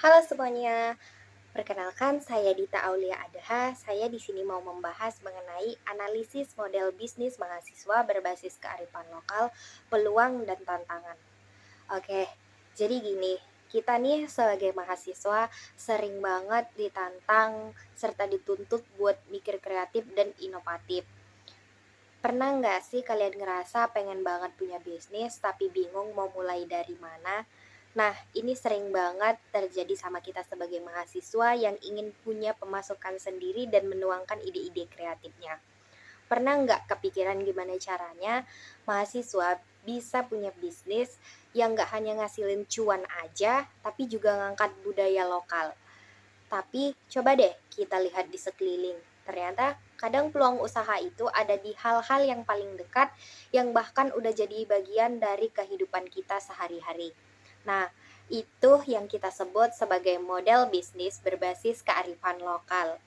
Halo semuanya, perkenalkan saya Dita Aulia Adaha. Saya di sini mau membahas mengenai analisis model bisnis mahasiswa berbasis kearifan lokal, peluang dan tantangan. Oke, jadi gini, kita nih sebagai mahasiswa sering banget ditantang serta dituntut buat mikir kreatif dan inovatif. Pernah nggak sih kalian ngerasa pengen banget punya bisnis tapi bingung mau mulai dari mana? Nah, ini sering banget terjadi sama kita sebagai mahasiswa yang ingin punya pemasukan sendiri dan menuangkan ide-ide kreatifnya. Pernah nggak kepikiran gimana caranya mahasiswa bisa punya bisnis yang nggak hanya ngasilin cuan aja, tapi juga ngangkat budaya lokal? Tapi coba deh kita lihat di sekeliling. Ternyata kadang peluang usaha itu ada di hal-hal yang paling dekat yang bahkan udah jadi bagian dari kehidupan kita sehari-hari. Nah, itu yang kita sebut sebagai model bisnis berbasis kearifan lokal.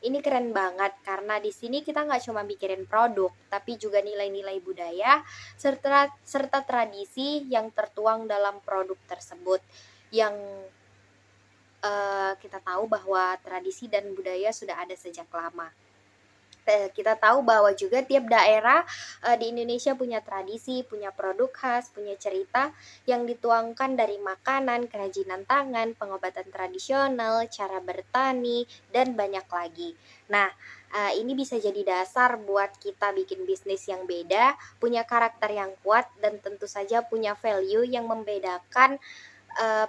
Ini keren banget karena di sini kita nggak cuma mikirin produk, tapi juga nilai-nilai budaya serta tradisi yang tertuang dalam produk tersebut. Yang kita tahu bahwa tradisi dan budaya sudah ada sejak lama. Kita tahu bahwa juga tiap daerah di Indonesia punya tradisi, punya produk khas, punya cerita yang dituangkan dari makanan, kerajinan tangan, pengobatan tradisional, cara bertani, dan banyak lagi. Nah, ini bisa jadi dasar buat kita bikin bisnis yang beda, punya karakter yang kuat, dan tentu saja punya value yang membedakan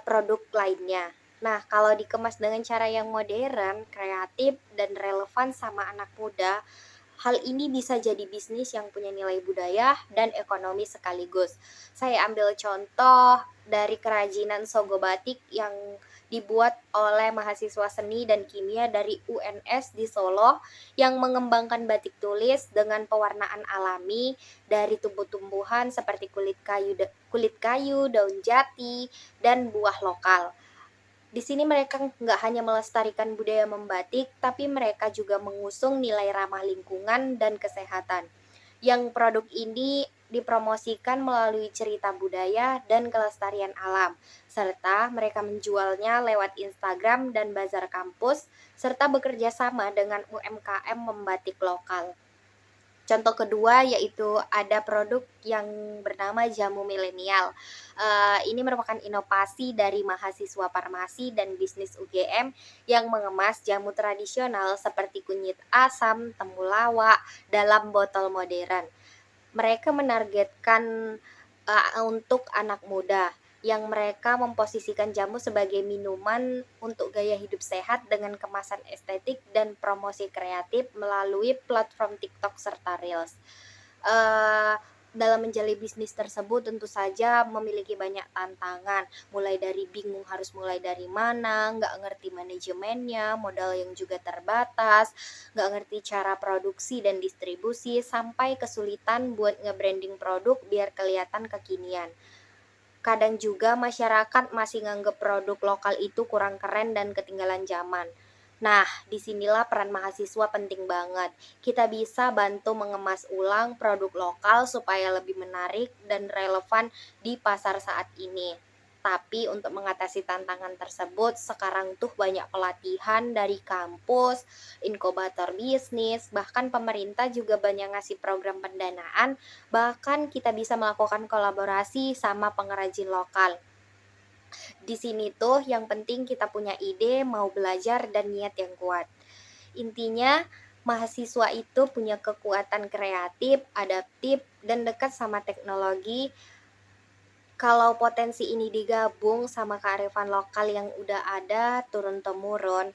produk lainnya. Nah, kalau dikemas dengan cara yang modern, kreatif, dan relevan sama anak muda, hal ini bisa jadi bisnis yang punya nilai budaya dan ekonomi sekaligus. Saya ambil contoh dari kerajinan sogo batik yang dibuat oleh mahasiswa seni dan kimia dari UNS di Solo yang mengembangkan batik tulis dengan pewarnaan alami dari tumbuh-tumbuhan seperti kulit kayu, daun jati, dan buah lokal. Di sini mereka nggak hanya melestarikan budaya membatik, tapi mereka juga mengusung nilai ramah lingkungan dan kesehatan. Yang produk ini dipromosikan melalui cerita budaya dan kelestarian alam, serta mereka menjualnya lewat Instagram dan bazar kampus, serta bekerja sama dengan UMKM membatik lokal. Contoh kedua yaitu ada produk yang bernama jamu milenial. Ini merupakan inovasi dari mahasiswa farmasi dan bisnis UGM yang mengemas jamu tradisional seperti kunyit asam, temulawak dalam botol modern. Mereka menargetkan untuk anak muda yang mereka memposisikan jamu sebagai minuman untuk gaya hidup sehat dengan kemasan estetik dan promosi kreatif melalui platform TikTok serta Reels. Uh, dalam menjalani bisnis tersebut tentu saja memiliki banyak tantangan, mulai dari bingung harus mulai dari mana, nggak ngerti manajemennya, modal yang juga terbatas, nggak ngerti cara produksi dan distribusi, sampai kesulitan buat nge-branding produk biar kelihatan kekinian. Kadang juga masyarakat masih nganggep produk lokal itu kurang keren dan ketinggalan zaman. Nah, disinilah peran mahasiswa penting banget. Kita bisa bantu mengemas ulang produk lokal supaya lebih menarik dan relevan di pasar saat ini. Tapi untuk mengatasi tantangan tersebut, sekarang tuh banyak pelatihan dari kampus, inkubator bisnis, bahkan pemerintah juga banyak ngasih program pendanaan. Bahkan kita bisa melakukan kolaborasi sama pengrajin lokal. Di sini tuh yang penting kita punya ide, mau belajar, dan niat yang kuat. Intinya, mahasiswa itu punya kekuatan kreatif, adaptif, dan dekat sama teknologi. Kalau potensi ini digabung sama kearifan lokal yang udah ada turun-temurun,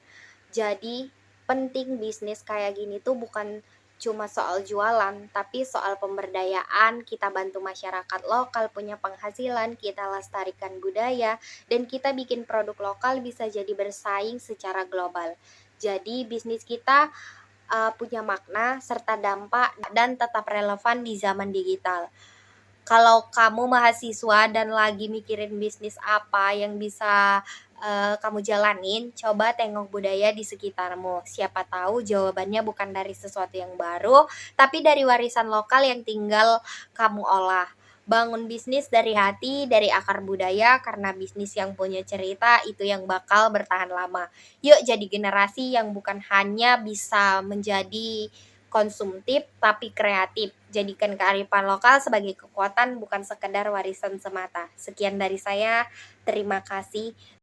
jadi penting bisnis kayak gini tuh bukan cuma soal jualan, tapi soal pemberdayaan. Kita bantu masyarakat lokal punya penghasilan, kita lestarikan budaya, dan kita bikin produk lokal bisa jadi bersaing secara global. Jadi bisnis kita punya makna serta dampak dan tetap relevan di zaman digital. Kalau kamu mahasiswa dan lagi mikirin bisnis apa yang bisa kamu jalanin, coba tengok budaya di sekitarmu. Siapa tahu jawabannya bukan dari sesuatu yang baru, tapi dari warisan lokal yang tinggal kamu olah. bangun bisnis dari hati, dari akar budaya, karena bisnis yang punya cerita itu yang bakal bertahan lama. Yuk jadi generasi yang bukan hanya bisa menjadi konsumtif, tapi kreatif. Jadikan kearifan lokal sebagai kekuatan, bukan sekedar warisan semata. Sekian dari saya, terima kasih.